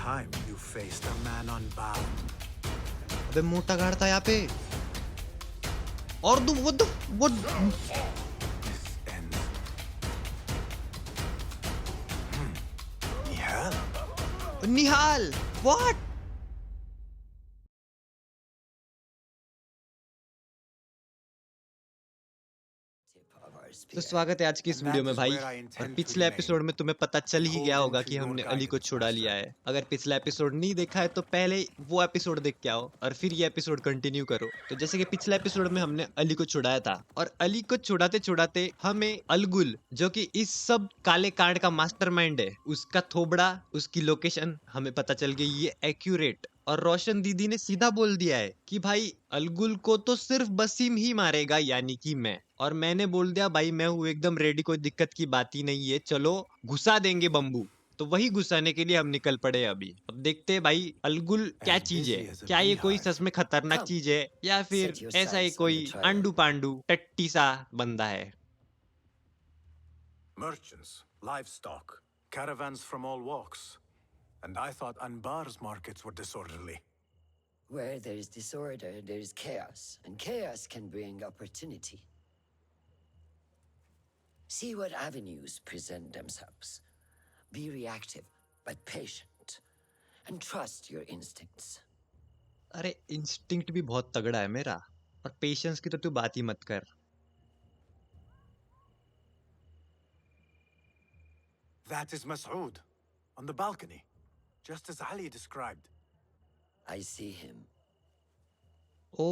time you faced a man unbound. अबे मोटा गाड़ था यहाँ पे और तुम what This ends. Nihal? Nihal what तो स्वागत है आज की इस वीडियो में भाई। और पिछले एपिसोड में तुम्हें पता चल ही गया होगा कि हमने अली को छुड़ा लिया है। अगर पिछला एपिसोड नहीं देखा है तो पहले वो एपिसोड देख के आओ और फिर ये एपिसोड कंटिन्यू करो। तो जैसे कि पिछले एपिसोड में हमने अली को छुड़ाया था और अली को छुड़ाते छुड़ाते हमें अलगुल, जो कि इस सब काले कांड का मास्टरमाइंड है, उसका थोबड़ा, उसकी लोकेशन हमें पता चल गई ये एक्यूरेट। और रोशन दीदी ने सीधा बोल दिया है कि भाई अलगुल को तो सिर्फ बसीम ही मारेगा, यानी कि मैं। और मैंने बोल दिया भाई मैं हूँ एकदम रेडी, कोई दिक्कत की बात ही नहीं है, चलो घुसा देंगे बम्बू। तो वही घुसाने के लिए हम निकल पड़े अभी। अब देखते हैं भाई अलगुल क्या चीज है, क्या ये कोई सच में खतरनाक चीज है या फिर ऐसा ही कोई आंडू पांडू टट्टी सा बंदा है। Merchants, livestock, caravans from all walks. And I thought Anbar's markets were disorderly. Where there is disorder, there is chaos, and chaos can bring opportunity. See what avenues present themselves. Be reactive, but patient, and trust your instincts. अरे instinct भी बहुत तगड़ा है मेरा, और patience की तो तू बात ही मत कर। That is Masood, on the balcony, just as Ali described. I see him. O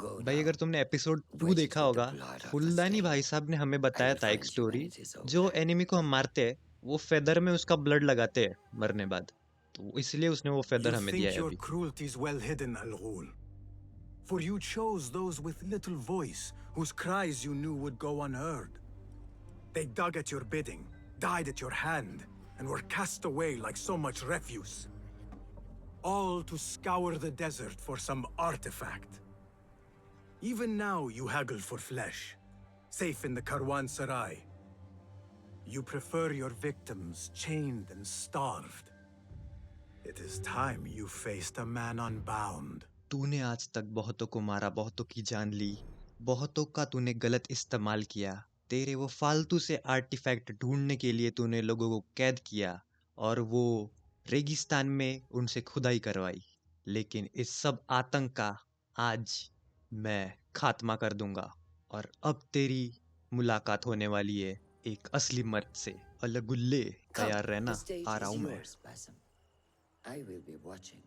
Go भाई, now. अगर तुमने एपिसोड 2 Wait देखा till the होगा, blood of फुलदानी the भाई slain. साहब ने हमें I बताया will था एक find you story. when it is over. जो एनिमी को हम मारते हैं वो फेदर में उसका ब्लड लगाते हैं मरने बाद, तो इसलिए उसने वो फेदर You हमें दिया think है your अभी। cruelties well hidden, Al-Ghul. For you chose those with little voice, whose cries you knew would go unheard. They dug at your bidding, died at your hand, and were cast away like so much refuse. All to scour the desert for some artifact. Even now you haggle for flesh, safe in the Karwansarai. You prefer your victims chained and starved. It is time you faced a man unbound. तूने आज तक बहुतों को मारा, बहुतों की जान ली, बहुतों का तूने गलत इस्तेमाल किया। तेरे वो फालतू से आर्टिफैक्ट ढूंढने के लिए तूने लोगों को कैद किया और वो रेगिस्तान में उनसे खुदाई करवाई। लेकिन इस सब आतंक का आज मैं खात्मा कर दूंगा और अब तेरी मुलाकात होने वाली है एक असली मर्द से। अलगुल्ले Come, तैयार रहना, the stage आ रहा is हूं मैं। yours, Basim. I will be watching.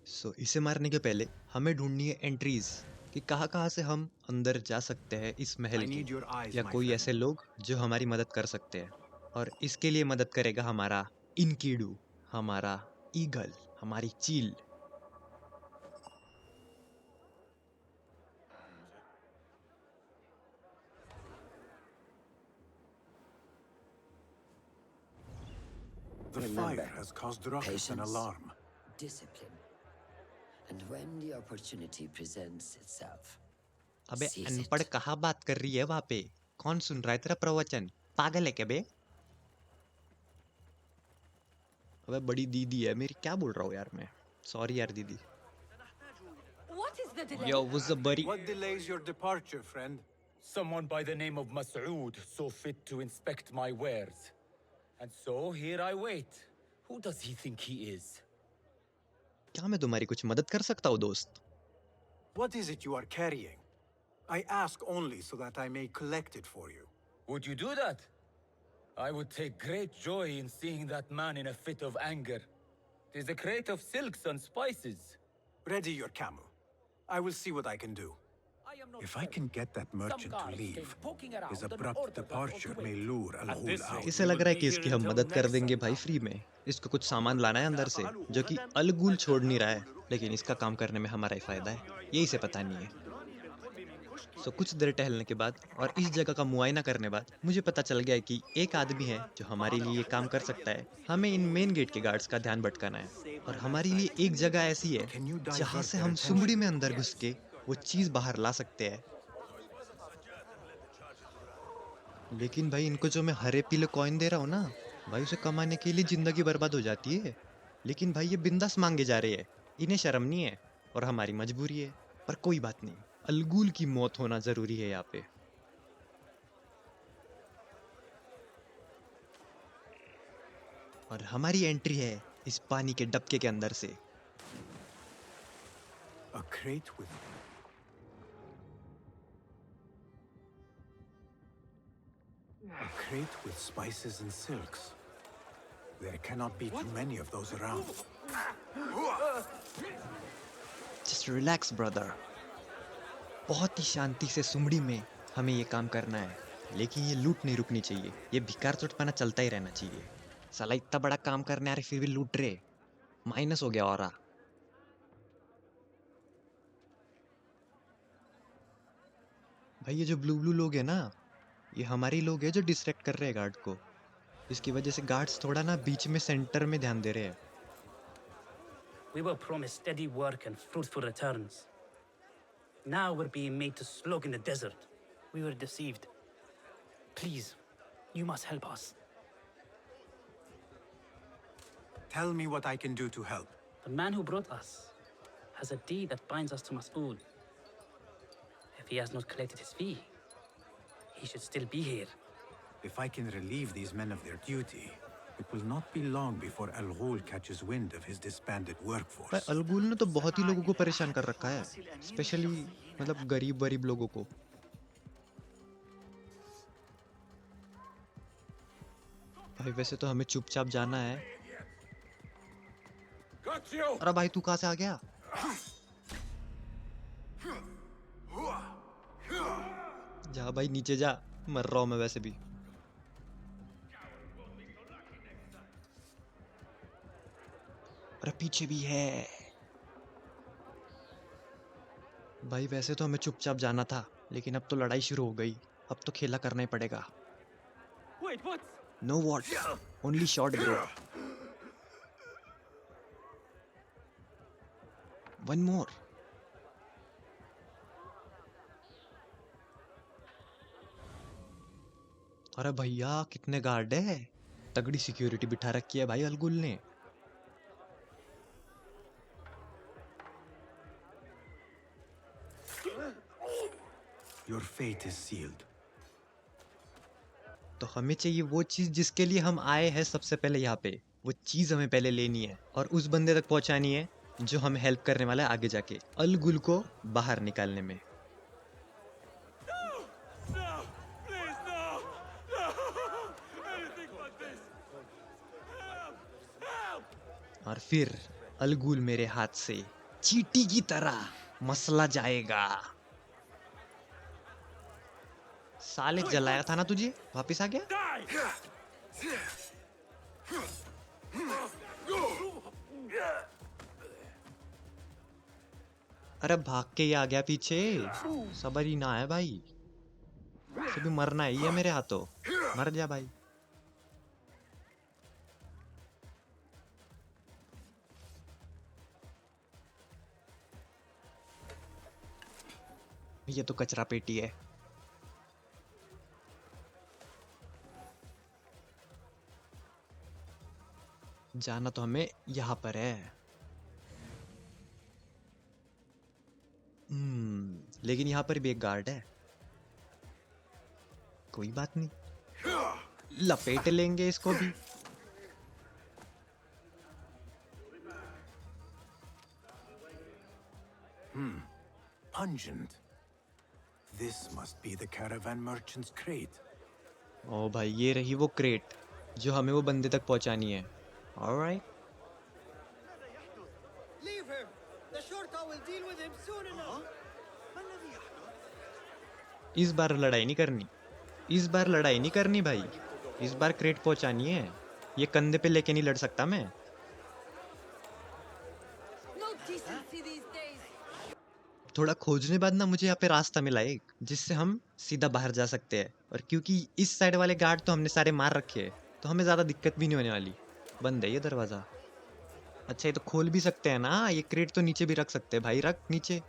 सो इसे मारने के पहले हमें ढूंढनी है एंट्रीज कि कहाँ से हम अंदर जा सकते हैं इस महल I के, need your eyes, या my कोई friend. ऐसे लोग जो हमारी मदद कर सकते हैं। और इसके लिए मदद करेगा हमारा इनकीडू, हमारा ईगल, हमारी चील। The Remember, fire has caused ruckus and patience. alarm. Discipline. And when the opportunity presents itself, अबे seize अनपढ़ it. कहाँ बात कर रही है वहां पे? कौन सुन रहा है तेरा प्रवचन? पागल है क्या बे? अबे बड़ी दीदी है मेरी, क्या बोल रहा हूँ यार मैं। सॉरी यार दीदी। What is the delay? Yo what's up बड़ी? What delays your departure, friend? Someone by the name of Masood saw fit to inspect my wares. And so here I wait. Who does he think he is? क्या मैं तुम्हारी कुछ मदद कर सकता हूँ दोस्त? What is it you are carrying? I ask only so that I may collect it for you. Would you do that? I would take great joy in seeing that man in a fit of anger. It is a crate of silks and spices. Ready your camel. I will see what I can do. I am not If I can get that merchant to leave, his abrupt departure may lure Al-Ghul out. इसे लग रहा है कि इसकी हम मदद कर देंगे भाई फ्री में। इसको कुछ सामान लाना है अंदर से जो कि अलगुल छोड़ नहीं रहा है, लेकिन इसका काम करने में हमारा ही फायदा है, ये इसे पता नहीं है। सो कुछ देर टहलने के बाद और इस जगह का मुआयना करने बाद मुझे पता चल गया है कि एक आदमी है जो हमारे लिए ये काम कर सकता है। हमें इन मेन गेट के गार्ड्स का ध्यान भटकाना है और हमारे लिए एक जगह ऐसी है जहाँ से हम सुमड़ी में अंदर घुस के वो चीज बाहर ला सकते हैं। लेकिन भाई इनको जो मैं हरे पीले कॉइन दे रहा हूँ ना, भाई उसे कमाने के लिए जिंदगी बर्बाद हो जाती है, लेकिन भाई ये बिंदास मांगे जा रहे हैं, इन्हें शर्म नहीं है और हमारी मजबूरी है। पर कोई बात नहीं, अलगुल की मौत होना जरूरी है यहाँ पे। और हमारी एंट्री है इस पानी के डबके के अंदर से। A crate with spices and silks. There cannot be too many of those around. Just relax, brother. बहुत ही शांति से सुमड़ी में हमें ये काम करना है, लेकिन ये लूट नहीं रुकनी चाहिए। ये भिकार चोटपना चलता ही रहना चाहिए। साला इतना बड़ा काम करने आ रहे फिर भी लूट रहे, माइनस हो गया और भाई ये जो ब्लू ब्लू लोग हैं ना, ये हमारे लोग हैं जो डिस्ट्रैक्ट कर रहे हैं गार्ड को। इसकी वजह से गार्ड्स थोड़ा ना बीच में सेंटर में ध्यान दे रहे हैं। We were promised steady work and fruitful returns. Now we're being made to slog in the desert. We were deceived. Please, you must help us. Tell me what I can do to help. The man who brought us has a deed that binds us to Mas'ud. If he has not collected his fee, he should still be here. If I can relieve these men of their duty, it will not be long before Al Ghul catches wind of his disbanded workforce. पर अल गुल ने तो बहुत ही लोगों को परेशान कर रखा है, स्पेशली मतलब गरीब लोगों को। भाई वैसे तो हमें चुपचाप जाना है। अरे भाई तू कहाँ से आ गया? जा भाई नीचे जा, मर रहा हूं मैं वैसे भी। अरे पीछे भी है। भाई वैसे तो हमें चुपचाप जाना था, लेकिन अब तो लड़ाई शुरू हो गई। अब तो खेला करना ही पड़ेगा। Wait, what? Know what, only shot bro. One more. अरे भैया कितने गार्ड है, तगड़ी सिक्योरिटी बिठा रखी है भाई अलगुल ने। Your fate is sealed. तो हमें चाहिए वो चीज जिसके लिए हम आए हैं सबसे पहले यहाँ पे। वो चीज हमें पहले लेनी है और उस बंदे तक पहुंचानी है जो हमें हेल्प करने वाला है आगे जाके अल गुल को बाहर निकालने में। और फिर अल गुल मेरे हाथ से चींटी की तरह मसला जाएगा। साले जलाया था ना तुझे, वापिस आ गया। अरे भाग के ही आ गया पीछे, सबर ही ना है भाई। भी मरना ही है मेरे हाथों, मर जा भाई। ये तो कचरा पेटी है। जाना तो हमें यहाँ पर है। लेकिन यहाँ पर भी एक गार्ड है। कोई बात नहीं, लपेट लेंगे इसको भी। Pungent. This must be the caravan merchant's crate. ओ भाई ये रही वो क्रेट जो हमें वो बंदे तक पहुंचानी है। Alright. Leave him. The Shorta will deal with him soon enough. इस बार लड़ाई नहीं करनी, इस बार लड़ाई नहीं करनी भाई। इस बार क्रेट पहुंचानी है। ये कंधे पे लेके नहीं लड़ सकता मैं। No decency these days. थोड़ा खोजने बाद ना मुझे यहाँ पे रास्ता मिला एक, जिससे हम सीधा बाहर जा सकते हैं। और क्योंकि इस साइड वाले गार्ड तो हमने सारे मार रखे हैं, तो हमें ज्यादा दिक्कत भी नहीं होने वाली। बंद है ये दरवाजा। अच्छा ये तो खोल भी सकते हैं ना, ये क्रेट तो नीचे भी रख सकते हैं भाई, रख नीचे।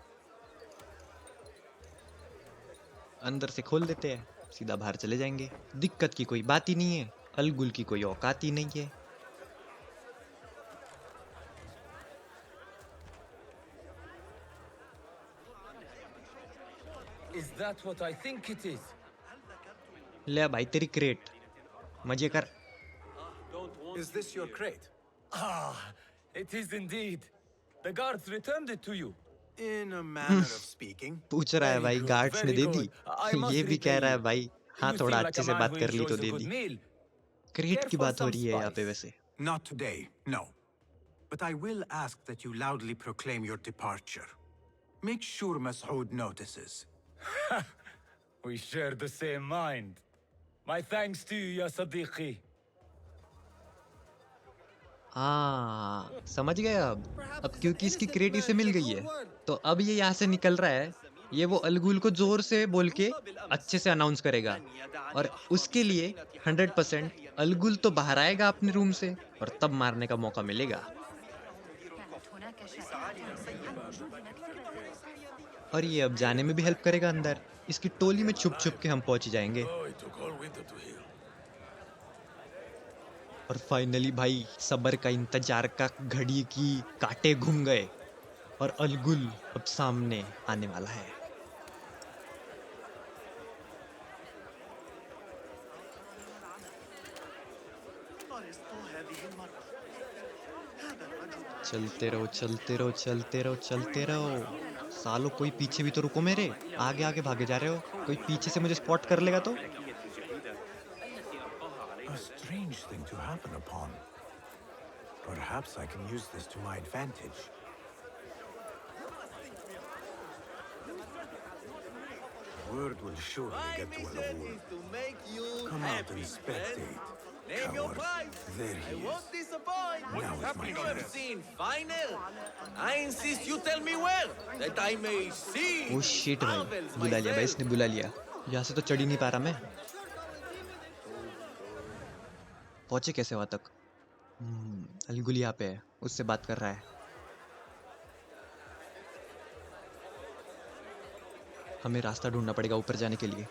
अंदर से खोल देते हैं, सीधा बाहर चले जाएंगे। दिक्कत की कोई बात ही नहीं है। अलगुल की कोई औकात ही नहीं है। Is that what I think it is? ले भाई तेरी क्रेट, मजे कर। Is this your crate? Ah, it is indeed. The guards returned it to you. In a manner of speaking. पूछ रहा है Very भाई good, गार्ड्स ने very they the. good. I must ये भी कह repay रहा है you. भाई हाँ You थोड़ा seem like अच्छे a से man बात who कर ली तो enjoys a they good the. meal. Crate Care की for बात हो some रही है यहाँ पे spice. वैसे। Not today, no. But I will ask that you loudly proclaim your departure. Make sure Masoud notices. We share the same mind. My thanks to you, ya Sadiqi. हाँ समझ गए अब Perhaps he's क्योंकि an इसकी innocent crate इसे man mill with a गई है cold word. तो अब ये यहाँ से निकल रहा है। ये वो अलगुल को जोर से बोल के अच्छे से अनाउंस करेगा और उसके लिए 100% अलगुल तो बाहर आएगा अपने रूम से और तब मारने का मौका मिलेगा। और ये अब जाने में भी हेल्प करेगा अंदर। इसकी टोली में छुप छुप के हम पहुंच जाएंगे। और फाइनली भाई सबर का इंतजार का घड़ी की कांटे घूम गए और अलगुल अब सामने आने वाला है। चलते रहो चलते रहो चलते रहो चलते रहो। सालो कोई पीछे भी तो रुको मेरे, आगे आगे भागे जा रहे हो। कोई पीछे से मुझे स्पॉट कर लेगा तो। A strange thing to happen upon. Perhaps I can use this to my advantage. Word will surely get to Al-Ghul. to make you Come out happy. and spectate. Name your Coward. price. There I he won't is. disappoint. Now is my You have chance. seen final. I insist you tell me where, that I may see. Oh shit भाई, marvels बुला लिया भाई, myself. इसने बुला लिया। यहाँ से तो चढ़ ही नहीं पा रहा मैं। पहुंचे कैसे वहां तक? अलगुल यहाँ पे है, उससे बात कर रहा है। हमें रास्ता ढूंढना पड़ेगा ऊपर जाने के लिए।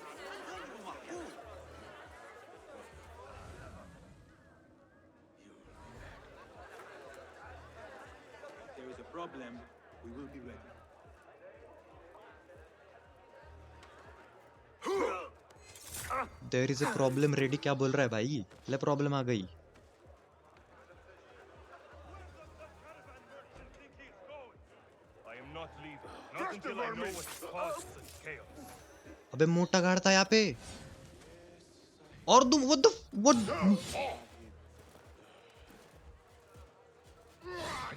There is a problem ready क्या बोल रहा है भाई? ले प्रॉब्लम आ गई। अबे मोटा गाड़ था यहाँ पे। और तुम what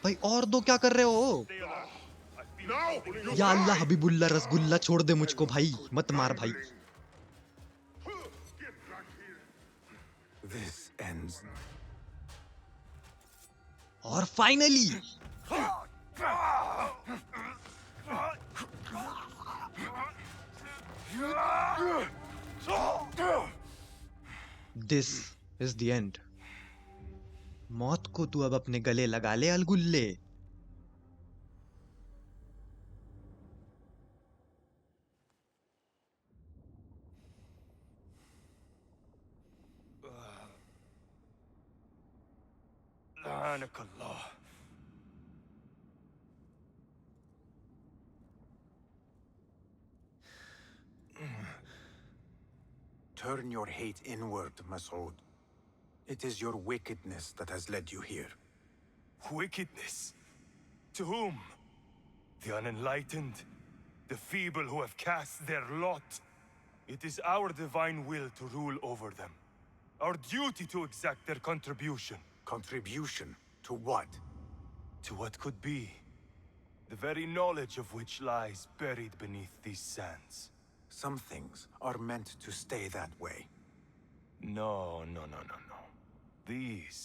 भाई और दो क्या कर रहे हो? या अल्लाह हबीबुल्ला रसगुल्ला छोड़ दे मुझको भाई, मत मार भाई। This ends. और finally this is the end. मौत को तू अब अपने गले लगा ले अलगुल्ले। Turn your hate inward, Masoud. It is your wickedness that has led you here. Wickedness? To whom? The unenlightened? The feeble who have cast their lot? It is our divine will to rule over them. Our duty to exact their contribution. Contribution? To what? To what could be. The very knowledge of which lies buried beneath these sands. Some things are meant to stay that way. No. These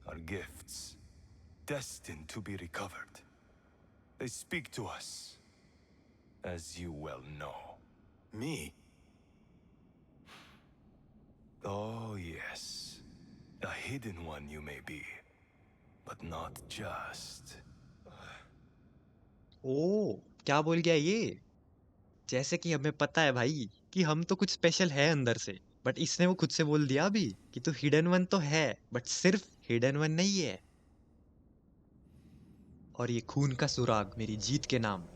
are gifts, destined to be recovered. They speak to us, as you well know. Me? Oh, yes. A hidden one you may be, but not just. ओ क्या बोल गया ये? जैसे कि हमें पता है भाई कि हम तो कुछ स्पेशल है अंदर से, बट इसने वो खुद से बोल दिया अभी कि तू हिडन वन तो है, बट सिर्फ हिडन वन नहीं है। और ये खून का सुराग मेरी जीत के नाम।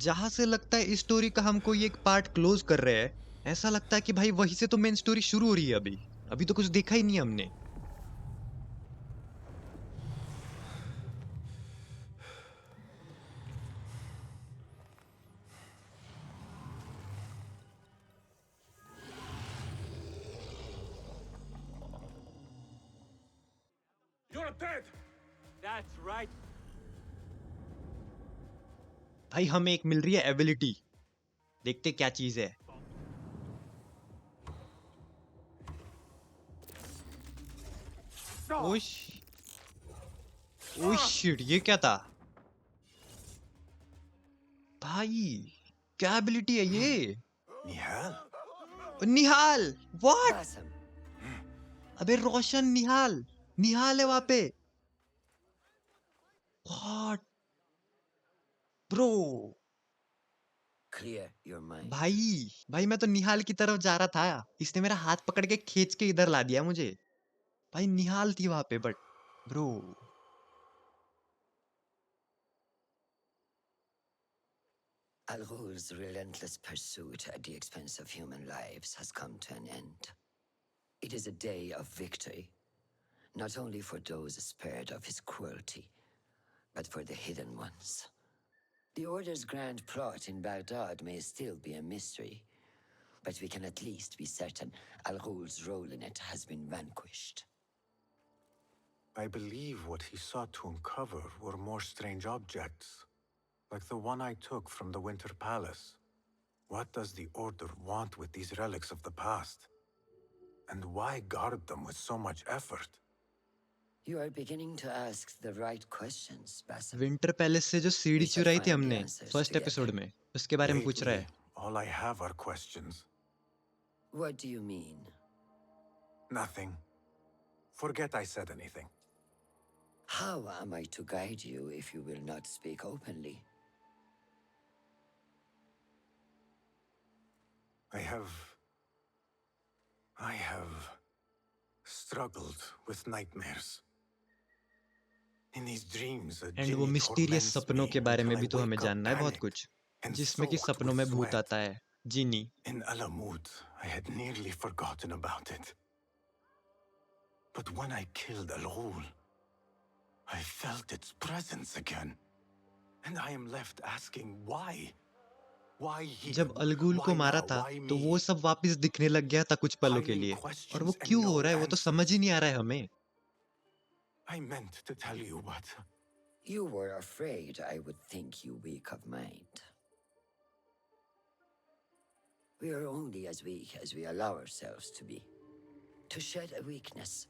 जहां से लगता है इस स्टोरी का हम कोई एक पार्ट क्लोज कर रहे हैं, ऐसा लगता है कि भाई वहीं से तो मेन स्टोरी शुरू हो रही है। अभी अभी तो कुछ देखा ही नहीं हमने। You're dead! That's right. भाई हमें एक मिल रही है एबिलिटी, देखते क्या चीज है। ओश ओह शिट, ये क्या था भाई? क्या एबिलिटी है ये? Nihal? Nihal, what? Basim, अबे रोशन निहाल, निहाल है वहां पे। What bro? clear your mind. भाई मैं तो निहाल की तरफ जा रहा था, इसने मेरा हाथ पकड़ के खींच के इधर ला दिया मुझे। भाई निहाल थी वहां पे, but bro Al Ghul's relentless pursuit at the expense of human lives has come to an end. It is a day of victory, not only for those spared of his cruelty, but for the hidden ones. The Order's grand plot in Baghdad may still be a mystery, but we can at least be certain Al Ghul's role in it has been vanquished. I believe what he sought to uncover were more strange objects, like the one I took from the Winter Palace. What does the Order want with these relics of the past? And why guard them with so much effort? You are beginning to ask the right questions, Basim. Winter palace से जो सीढ़ी We shall चुराई थी find the हमने answers first together. Episode में, उसके बारे में पूछ रहा है। Lately, all I have are questions. What do you mean? Nothing. Forget I said anything. How am I to guide you if you will not speak openly? I have struggled with nightmares. In these dreams, a and वो jinni mysterious torments सपनों me के बारे में until भी I तो हमें wake up जानना है बहुत panicked कुछ, and जिसमें कि soaked सपनों with में भूत sweat. आता है, जिनी। In Alamut, I had nearly forgotten about it. But when I killed Al Ghul, I felt its presence again. And I am left asking why? Why he? जब अलगुल को Why मारा now? था Why तो me? वो सब वापस दिखने लग गया था कुछ पलों के Piling लिए, और questions वो and क्यों no हो रहा है वो तो समझ ही answers. नहीं आ रहा है हमें। I meant to tell you, but You were afraid I would think you weak of mind. We are only as weak as we allow ourselves to be. To shed a weakness,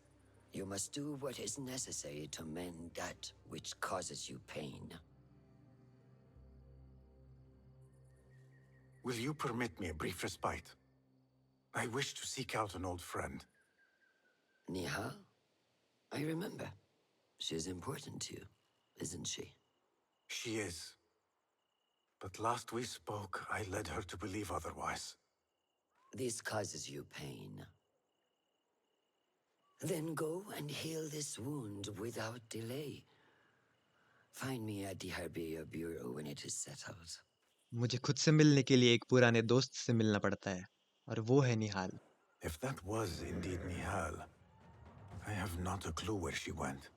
you must do what is necessary to mend that which causes you pain. will you permit me a brief respite? I wish to seek out an old friend. Nihal? I remember. She is important to you, isn't she? She is. But last we spoke, I led her to believe otherwise. This causes you pain. Then go and heal this wound without delay. Find me at the Harbiya Bureau when it is settled. मुझे खुद से मिलने के लिए एक पुराने दोस्त से मिलना पड़ता है, और वो है निहाल। If that was indeed Nihal, I have not a clue where she went.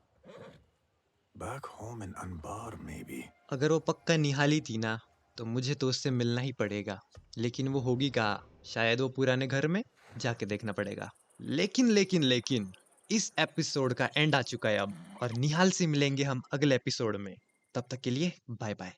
Back home in Anbar, maybe. अगर वो पक्का निहाली थी ना, तो मुझे तो उससे मिलना ही पड़ेगा। लेकिन वो होगी कहाँ? शायद वो पुराने घर में जाके देखना पड़ेगा। लेकिन इस एपिसोड का एंड आ चुका है अब, और निहाल से मिलेंगे हम अगले एपिसोड में। तब तक के लिए बाय बाय।